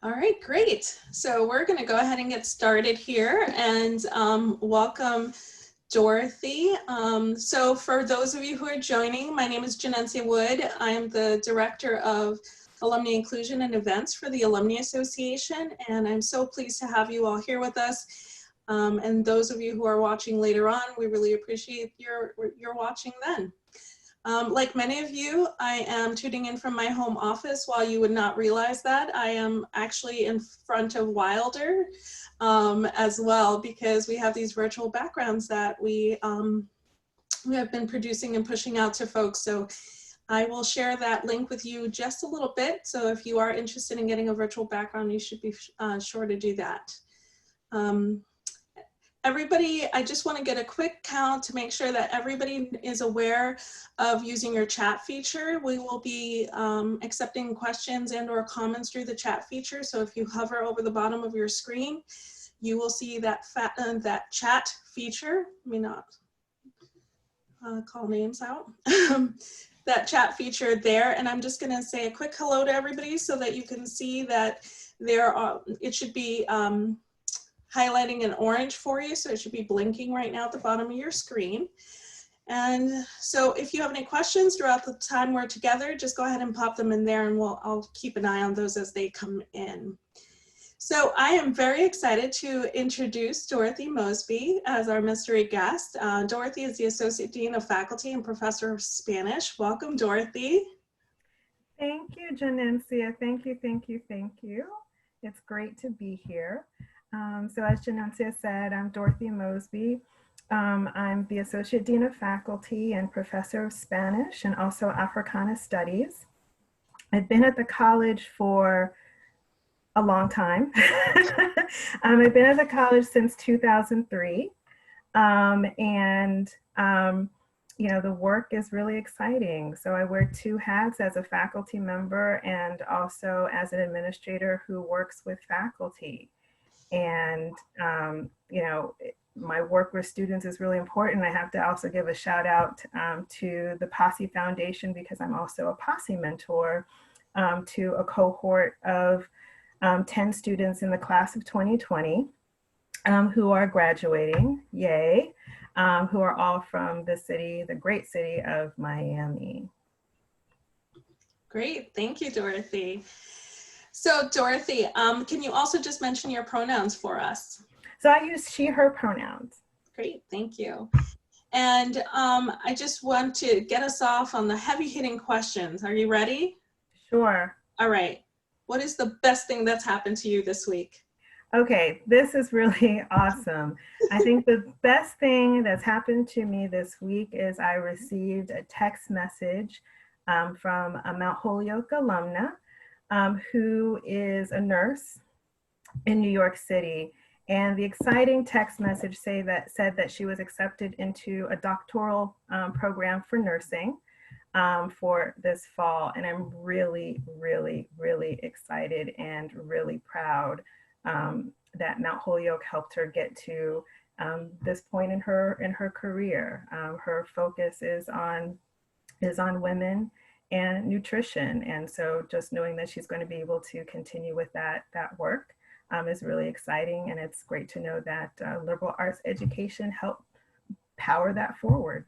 All right, great. So we're going to go ahead and get started here and welcome Dorothy. So for those of you who are joining, my name is Janencia Wood. I am the Director of Alumni Inclusion and Events for the Alumnae Association, and I'm so pleased to have you all here with us. And those of you who are watching later on, we really appreciate your watching then. Like many of you, I am tuning in from my home office. While you would not realize that, I am actually in front of Wilder as well, because we have these virtual backgrounds that we have been producing and pushing out to folks. So I will share that link with you just a little bit. So if you are interested in getting a virtual background, you should be sure to do that. Everybody, I just want to get a quick count to make sure that everybody is aware of using your chat feature. We will be accepting questions and or comments through the chat feature. So if you hover over the bottom of your screen, you will see that that chat feature. Let me not call names out. That chat feature there. And I'm just going to say a quick hello to everybody so that you can see that there are, it should be highlighting in orange for you, so it should be blinking right now at the bottom of your screen. And so if you have any questions throughout the time we're together, just go ahead and pop them in there and I'll keep an eye on those as they come in. So I am very excited to introduce Dorothy Mosby as our mystery guest. Dorothy is the Associate Dean of Faculty and Professor of Spanish. Welcome, Dorothy. Thank you, Janencia. Thank you, thank you, thank you. It's great to be here. So as Janencia said, I'm Dorothy Mosby. I'm the Associate Dean of Faculty and Professor of Spanish and also Africana Studies. I've been at the college for a long time. I've been at the college since 2003. You know, the work is really exciting. So I wear two hats as a faculty member and also as an administrator who works with faculty. And, you know, my work with students is really important. I have to also give a shout out to the Posse Foundation because I'm also a Posse mentor to a cohort of 10 students in the class of 2020 who are graduating, yay, who are all from the city, the great city of Miami. Great, thank you, Dorothy. So Dorothy, can you also just mention your pronouns for us? So I use she, her pronouns. Great, thank you. And I just want to get us off on the heavy hitting questions. Are you ready? Sure. All right. What is the best thing that's happened to you this week? Okay, this is really awesome. I think the best thing that's happened to me this week is I received a text message from a Mount Holyoke alumna who is a nurse in New York City. And the exciting text message said that she was accepted into a doctoral program for nursing for this fall. And I'm really, really, really excited and really proud that Mount Holyoke helped her get to this point in her career. Her focus is on women and nutrition, and so just knowing that she's going to be able to continue with that work is really exciting, and it's great to know that liberal arts education helped power that forward.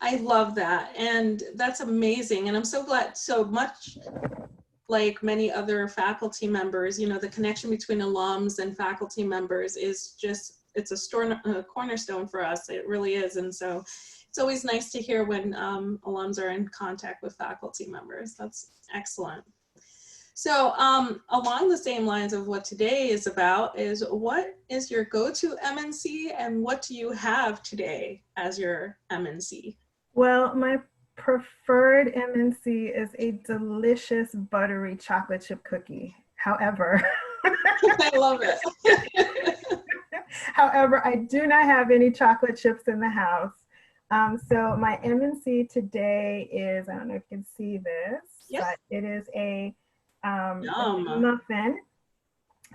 I love that, and that's amazing, and I'm so glad. So much like many other faculty members, you know, the connection between alums and faculty members is just, it's a cornerstone for us. It really is. And so it's always nice to hear when alums are in contact with faculty members. That's excellent. So along the same lines of what today is about is, what is your go-to MNC and what do you have today as your MNC? Well, my preferred MNC is a delicious buttery chocolate chip cookie. However, I love it. However, I do not have any chocolate chips in the house. So my MNC today is, I don't know if you can see this, yes, but it is a muffin.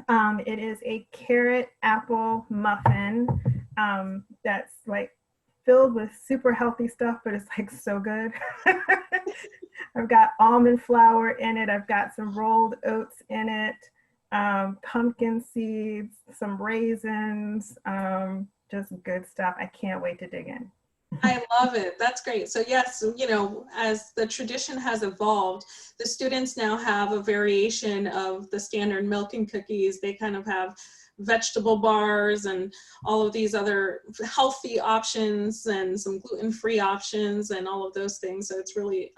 It is a carrot apple muffin that's like filled with super healthy stuff, but it's like so good. I've got almond flour in it. I've got some rolled oats in it. pumpkin seeds, some raisins, just good stuff. I can't wait to dig in. I love it. That's great. So yes, you know, as the tradition has evolved, the students now have a variation of the standard milk and cookies. They kind of have vegetable bars and all of these other healthy options and some gluten-free options and all of those things. So it's really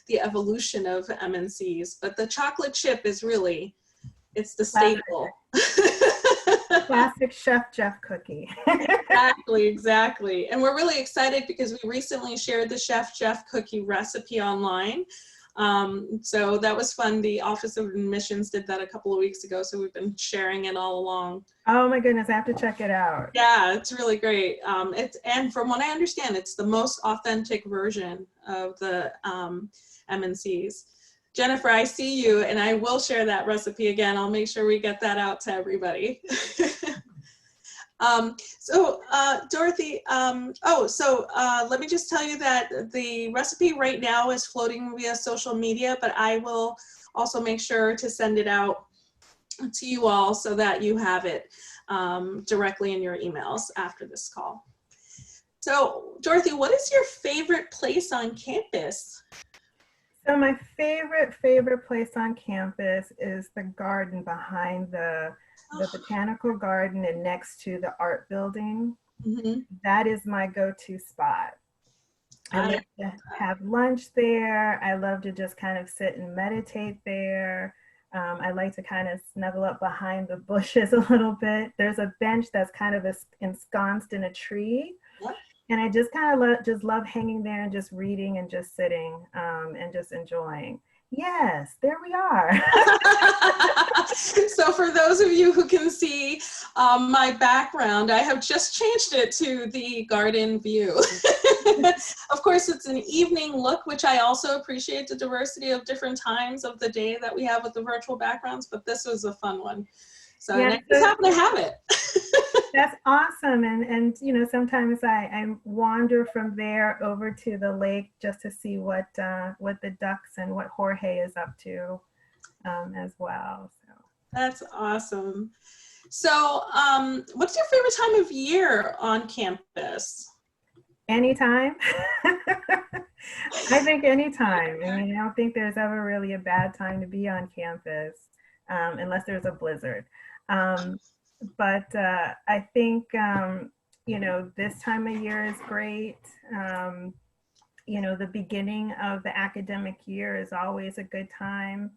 the evolution of MNCs. But the chocolate chip is really, it's the staple. Classic Chef Jeff cookie. Exactly, exactly. And we're really excited because we recently shared the Chef Jeff cookie recipe online. So that was fun. The Office of Admissions did that a couple of weeks ago. So we've been sharing it all along. Oh my goodness, I have to check it out. Yeah, it's really great. And from what I understand, it's the most authentic version of the MNCs. Jennifer, I see you, and I will share that recipe again. I'll make sure we get that out to everybody. Dorothy, let me just tell you that the recipe right now is floating via social media, but I will also make sure to send it out to you all so that you have it directly in your emails after this call. So Dorothy, what is your favorite place on campus? So my favorite place on campus is the garden behind the botanical garden and next to the art building. Mm-hmm. That is my go-to spot. I love to have lunch there. I love to just kind of sit and meditate there. I like to kind of snuggle up behind the bushes a little bit. There's a bench that's kind of ensconced in a tree. Yep. And I just kind of love hanging there and just reading and just sitting and just enjoying. Yes, there we are. So for those of you who can see my background, I have just changed it to the garden view. Of course, it's an evening look, which I also appreciate the diversity of different times of the day that we have with the virtual backgrounds, but this was a fun one. So yeah, I just happen to have it. That's awesome. And you know, sometimes I wander from there over to the lake just to see what the ducks and what Jorge is up to as well. So that's awesome. So what's your favorite time of year on campus? Anytime. I think anytime. I mean, I don't think there's ever really a bad time to be on campus unless there's a blizzard. But I think, you know, this time of year is great. You know, the beginning of the academic year is always a good time.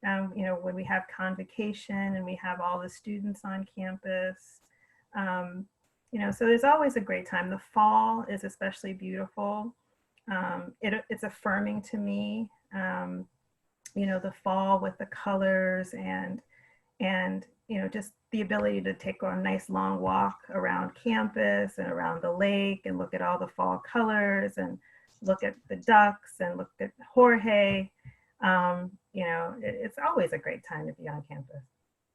You know, when we have convocation and we have all the students on campus. You know, so there's always a great time. The fall is especially beautiful. It's affirming to me. You know, the fall with the colors and you know, just the ability to take a nice long walk around campus and around the lake and look at all the fall colors and look at the ducks and look at Jorge. You know, it's always a great time to be on campus.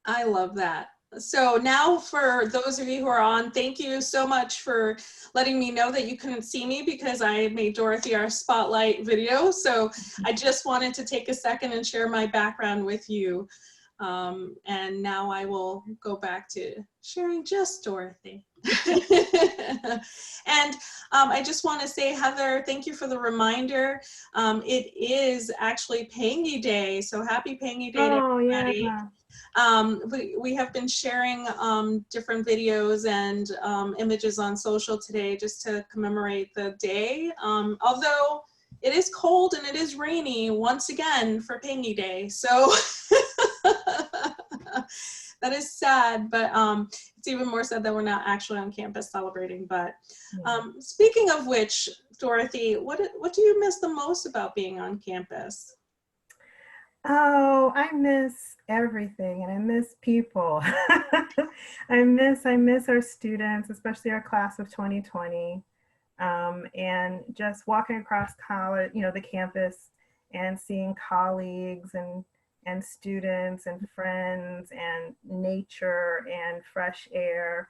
I love that. So now for those of you who are on, thank you so much for letting me know that you couldn't see me because I made Dorothy our spotlight video. So I just wanted to take a second and share my background with you. And now I will go back to sharing just Dorothy. And I just want to say, Heather, thank you for the reminder. It is actually Pangy Day, so happy Pangy Day to everybody. Yeah. We have been sharing different videos and images on social today just to commemorate the day. Although it is cold and it is rainy once again for Pangy Day, so that is sad, but it's even more sad that we're not actually on campus celebrating. But speaking of which, Dorothy, what do you miss the most about being on campus? Oh, I miss everything, and I miss people. I miss our students, especially our class of 2020, and just walking across college, you know, the campus, and seeing colleagues and students and friends and nature and fresh air.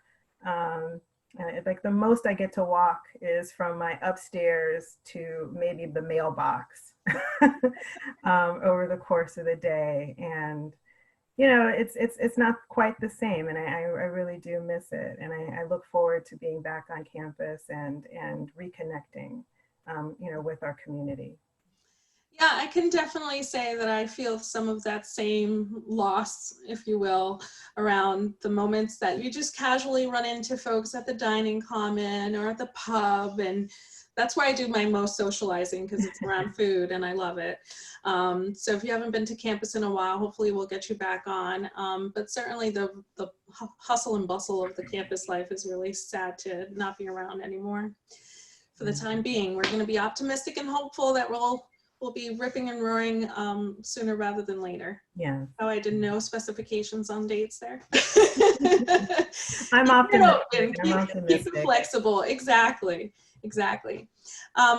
Like the most I get to walk is from my upstairs to maybe the mailbox over the course of the day. And, it's not quite the same, and I really do miss it, and I look forward to being back on campus and reconnecting, with our community. Yeah, I can definitely say that I feel some of that same loss, if you will, around the moments that you just casually run into folks at the dining common or at the pub. And that's where I do my most socializing, because it's around food and I love it. So if you haven't been to campus in a while, hopefully we'll get you back on. But certainly the hustle and bustle of the campus life is really sad to not be around anymore. For the time being, we're going to be optimistic and hopeful that we'll be ripping and roaring sooner rather than later. Yeah. Oh, I didn't know specifications on dates there. I'm optimistic. Keep it flexible. Exactly.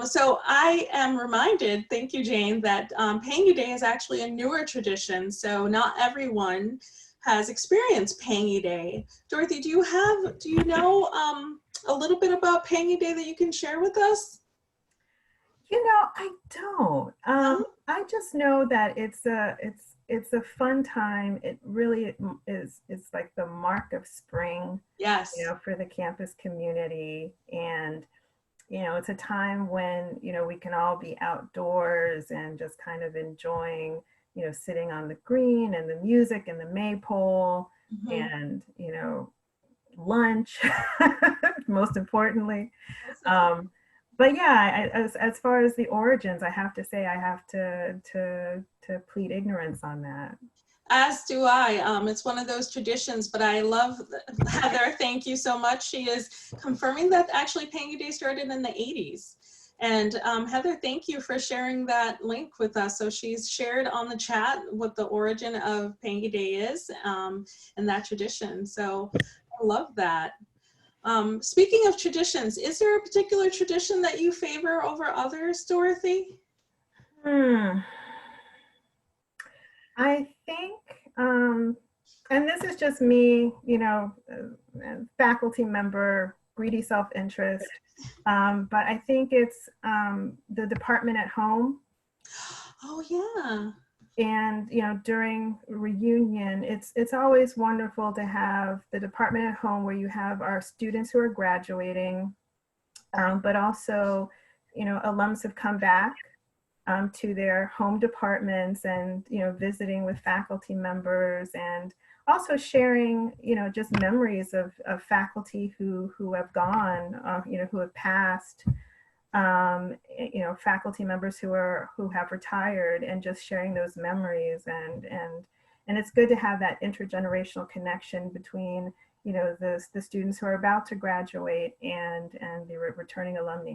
So I am reminded, thank you, Jane, that Pangy Day is actually a newer tradition. So not everyone has experienced Pangy Day. Dorothy, do you know a little bit about Pangy Day that you can share with us? I don't. I just know that it's a fun time. It really is. It's like the mark of spring. Yes. For the campus community, and it's a time when we can all be outdoors and just kind of enjoying, sitting on the green and the music and the maypole, and lunch, most importantly. But yeah, as far as the origins, I have to say I have to plead ignorance on that. As do I. It's one of those traditions, but I love Heather. Thank you so much. She is confirming that actually Pangy Day started in the 80s. And Heather, thank you for sharing that link with us. So she's shared on the chat what the origin of Pangy Day is, and that tradition. So I love that. Speaking of traditions, is there a particular tradition that you favor over others, Dorothy? I think, and this is just me, faculty member, greedy self-interest, but I think it's the department at home. Oh yeah. And during reunion, it's always wonderful to have the department at home, where you have our students who are graduating, but also alums have come back to their home departments, and visiting with faculty members, and also sharing just memories of faculty who have gone, who have passed, faculty members who have retired, and just sharing those memories, and it's good to have that intergenerational connection between the students who are about to graduate and the returning alumni.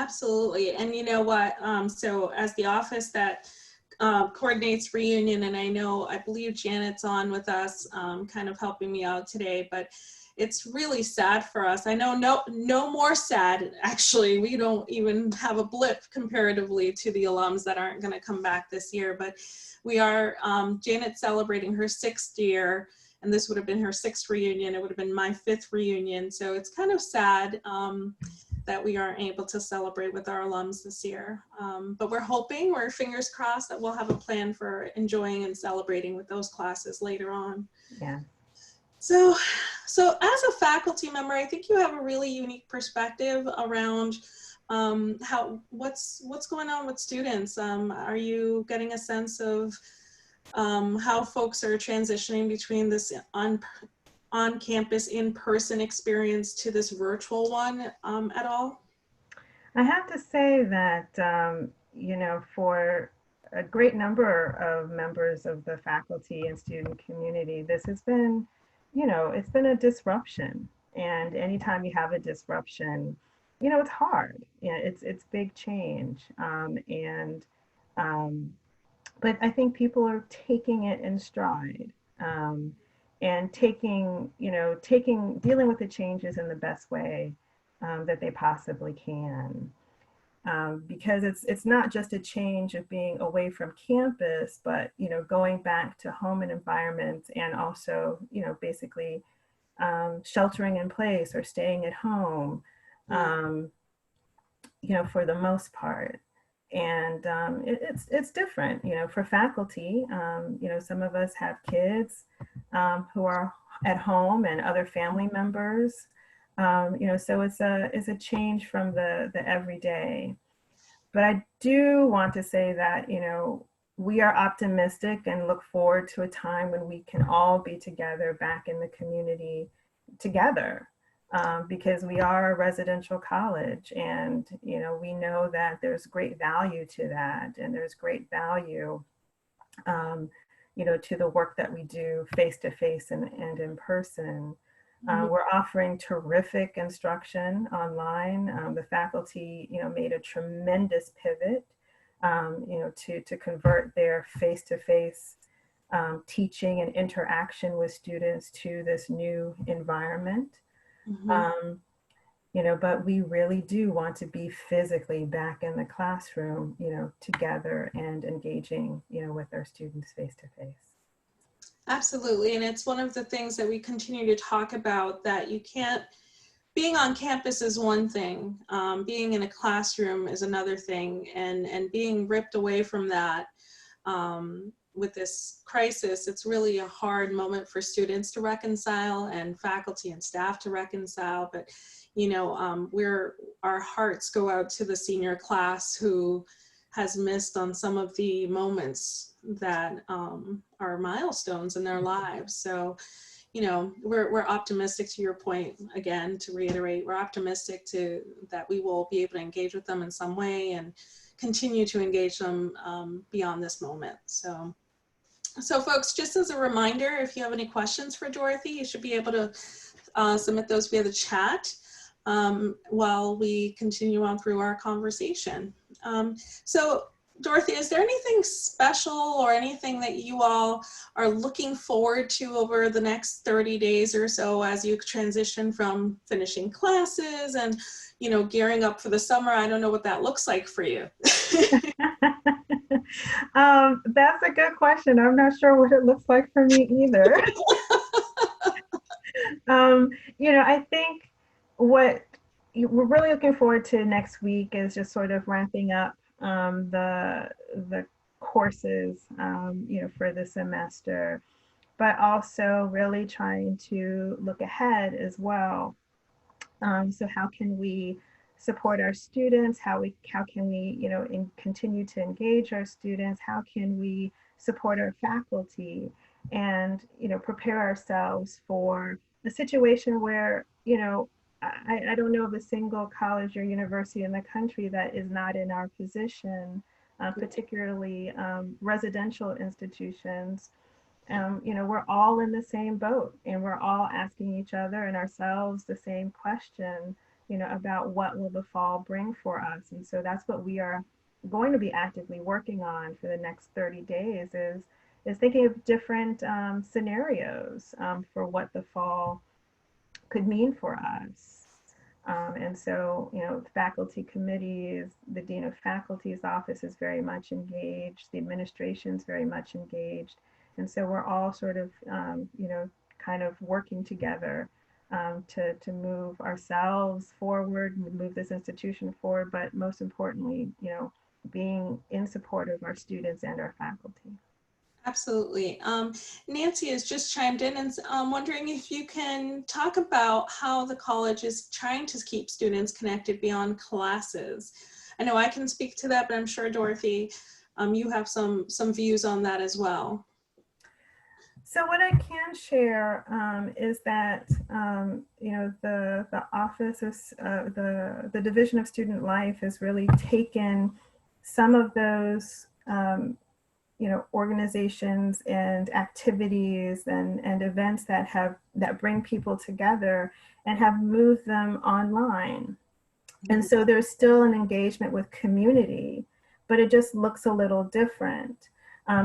Absolutely. And you know what, so as the office that coordinates reunion, and I believe Janet's on with us, kind of helping me out today, but it's really sad for us. I know no more sad, actually. We don't even have a blip comparatively to the alums that aren't going to come back this year, but we are, Janet's celebrating her 6th year, and this would have been her 6th reunion. It would have been my 5th reunion. So it's kind of sad that we aren't able to celebrate with our alums this year. But we're fingers crossed that we'll have a plan for enjoying and celebrating with those classes later on. Yeah. So as a faculty member, I think you have a really unique perspective around what's going on with students. Are you getting a sense of how folks are transitioning between this on-campus in-person experience to this virtual one at all? I have to say that, for a great number of members of the faculty and student community, this has been, it's been a disruption. And anytime you have a disruption, it's hard. It's big change. But I think people are taking it in stride. And dealing with the changes in the best way that they possibly can. Because it's not just a change of being away from campus, but going back to home and environment, and also basically sheltering in place or staying at home, for the most part. And it's different, for faculty. Some of us have kids who are at home and other family members. So it's a change from the everyday. But I do want to say that, we are optimistic and look forward to a time when we can all be together back in the community together, because we are a residential college, and we know that there's great value to that, and there's great value to the work that we do face to face and in person. We're offering terrific instruction online. The faculty, made a tremendous pivot, to convert their face-to-face teaching and interaction with students to this new environment. But we really do want to be physically back in the classroom, together and engaging, with our students face to face. Absolutely. And it's one of the things that we continue to talk about, that you can't, being on campus is one thing, being in a classroom is another thing, and being ripped away from that with this crisis, it's really a hard moment for students to reconcile and faculty and staff to reconcile. But, our hearts go out to the senior class who has missed on some of the moments that are milestones in their lives. So, we're optimistic, to your point, again, to reiterate, we're optimistic that we will be able to engage with them in some way and continue to engage them beyond this moment. So folks, just as a reminder, if you have any questions for Dorothy, you should be able to submit those via the chat while we continue on through our conversation. So Dorothy, is there anything special or anything that you all are looking forward to over the next 30 days or so as you transition from finishing classes and, gearing up for the summer? I don't know what that looks like for you. That's a good question. I'm not sure what it looks like for me either. I think what we're really looking forward to next week is just sort of ramping up the courses, for the semester, but also really trying to look ahead as well. So how can we support our students? How can we, continue to engage our students? How can we support our faculty and, prepare ourselves for a situation where, I don't know of a single college or university in the country that is not in our position, particularly residential institutions. We're all in the same boat, and we're all asking each other and ourselves the same question, about what will the fall bring for us. And so that's what we are going to be actively working on for the next 30 days is thinking of different scenarios for what the fall could mean for us. And so, faculty committees, the Dean of Faculty's office is very much engaged, the administration is very much engaged. And so we're all sort of, kind of working together to move ourselves forward, move this institution forward, but most importantly, being in support of our students and our faculty. Absolutely. Nancy has just chimed in and wondering if you can talk about how the college is trying to keep students connected beyond classes. I know I can speak to that, but I'm sure Dorothy, you have some views on that as well. So what I can share is that the office is the Division of Student Life has really taken some of those organizations and activities and events that bring people together and have moved them online. And so there's still an engagement with community, but it just looks a little different.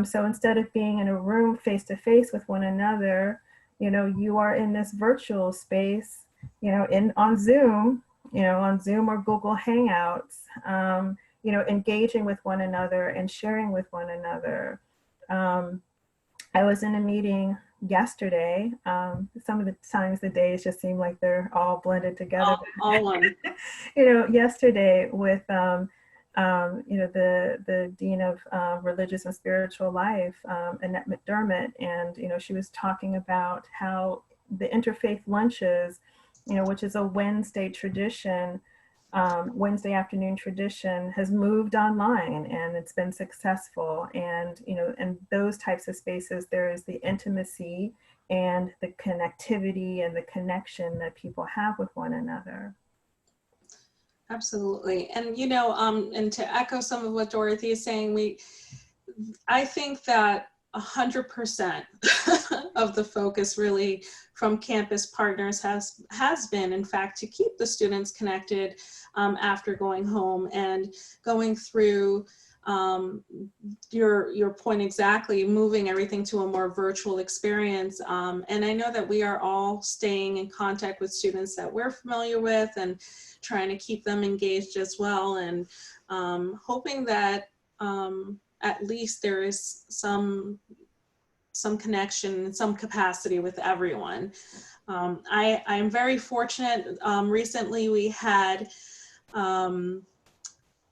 So instead of being in a room face to face with one another, you are in this virtual space, on Zoom or Google Hangouts, engaging with one another and sharing with one another. I was in a meeting yesterday. Some of the times the days just seem like they're all blended together. All one. Yesterday with the Dean of Religious and Spiritual Life, Annette McDermott, and, she was talking about how the interfaith lunches, which is a Wednesday tradition, Wednesday afternoon tradition, has moved online and it's been successful. And, in those types of spaces, there is the intimacy and the connectivity and the connection that people have with one another. Absolutely. And, and to echo some of what Dorothy is saying, I think that 100% of the focus really from campus partners has been, in fact, to keep the students connected after going home and going through your point exactly, moving everything to a more virtual experience. And I know that we are all staying in contact with students that we're familiar with and trying to keep them engaged as well, and hoping that at least there is some connection in some capacity with everyone. I am very fortunate. Recently we had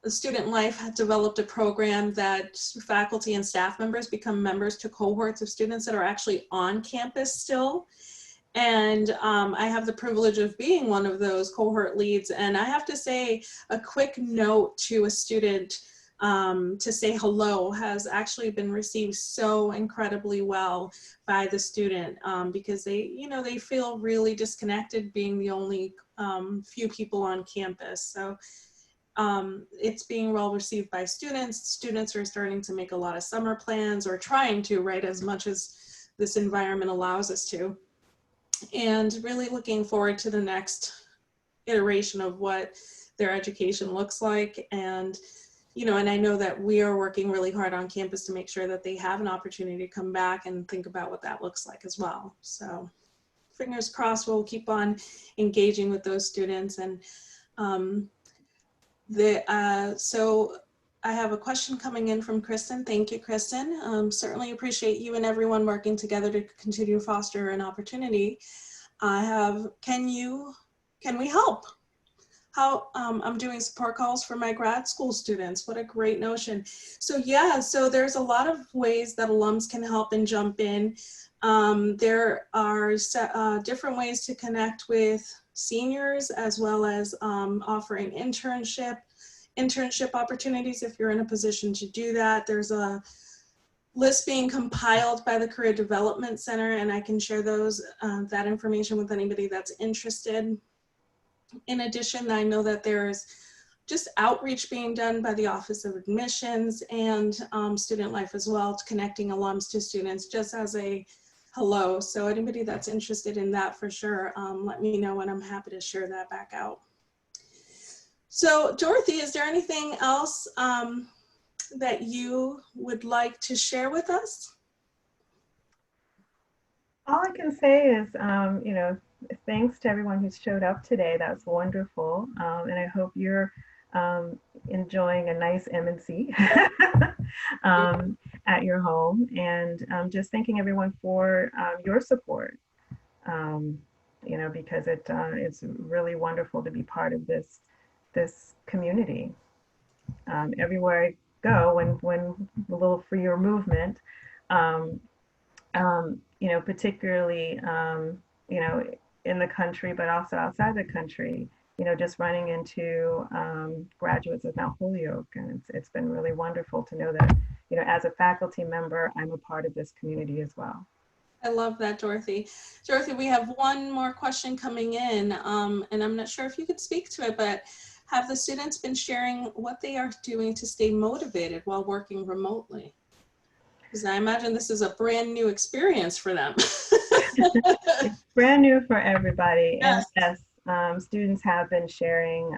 Student Life had developed a program that faculty and staff members become members to cohorts of students that are actually on campus still. And I have the privilege of being one of those cohort leads. And I have to say, a quick note to a student to say hello has actually been received so incredibly well by the student, because they feel really disconnected being the only few people on campus. So it's being well received by students. Students are starting to make a lot of summer plans, or trying to, right, as much as this environment allows us to. And really looking forward to the next iteration of what their education looks like. And, and I know that we are working really hard on campus to make sure that they have an opportunity to come back and think about what that looks like as well. So fingers crossed, we'll keep on engaging with those students. And so I have a question coming in from Kristen. Thank you, Kristen. Certainly appreciate you and everyone working together to continue to foster an opportunity. I have, can we help? How I'm doing support calls for my grad school students. What a great notion. So yeah, so there's a lot of ways that alums can help and jump in. There are different ways to connect with seniors, as well as offering internship opportunities if you're in a position to do that. There's a list being compiled by the Career Development Center, and I can share that information with anybody that's interested. In addition, I know that there's just outreach being done by the Office of Admissions and Student Life as well, to connecting alums to students just as a hello. So anybody that's interested in that, for sure, let me know and I'm happy to share that back out. So Dorothy, is there anything else that you would like to share with us? All I can say is, thanks to everyone who showed up today. That's wonderful. And I hope you're enjoying a nice M&C at your home. And just thanking everyone for your support, because it's really wonderful to be part of this community. Everywhere I go, when a little freer movement, particularly, in the country, but also outside the country, just running into graduates of Mount Holyoke. And it's been really wonderful to know that, as a faculty member, I'm a part of this community as well. I love that, Dorothy. Dorothy, we have one more question coming in, and I'm not sure if you could speak to it, but have the students been sharing what they are doing to stay motivated while working remotely? Because I imagine this is a brand new experience for them. It's brand new for everybody. Yes. And yes, students have been sharing,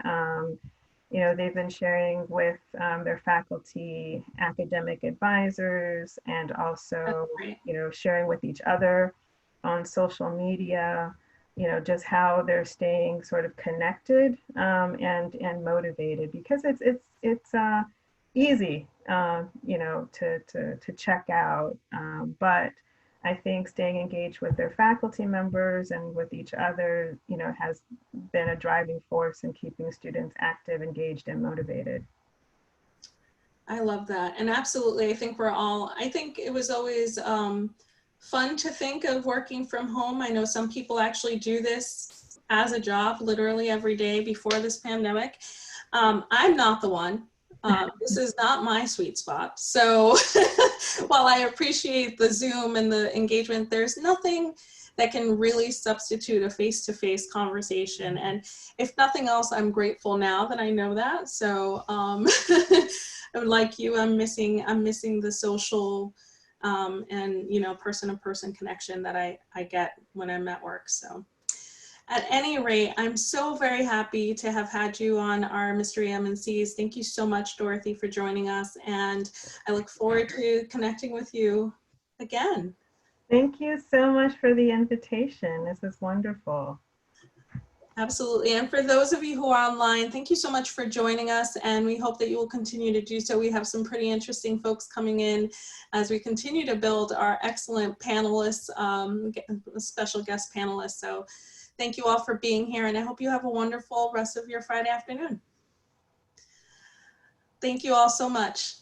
they've been sharing with their faculty, academic advisors, and also, sharing with each other on social media, just how they're staying sort of connected and motivated, because it's easy, to check out, but I think staying engaged with their faculty members and with each other, has been a driving force in keeping students active, engaged, and motivated. I love that. And absolutely, I think it was always fun to think of working from home. I know some people actually do this as a job literally every day before this pandemic. I'm not the one. This is not my sweet spot. So while I appreciate the Zoom and the engagement, there's nothing that can really substitute a face-to-face conversation. And if nothing else, I'm grateful now that I know that. So like you, I'm missing the social and, you know, person-to-person connection that I get when I'm at work. So at any rate, I'm so very happy to have had you on our Mystery MNCs. Thank you so much, Dorothy, for joining us. And I look forward to connecting with you again. Thank you so much for the invitation. This is wonderful. Absolutely. And for those of you who are online, thank you so much for joining us. And we hope that you will continue to do so. We have some pretty interesting folks coming in as we continue to build our excellent panelists, special guest panelists. So thank you all for being here. And I hope you have a wonderful rest of your Friday afternoon. Thank you all so much.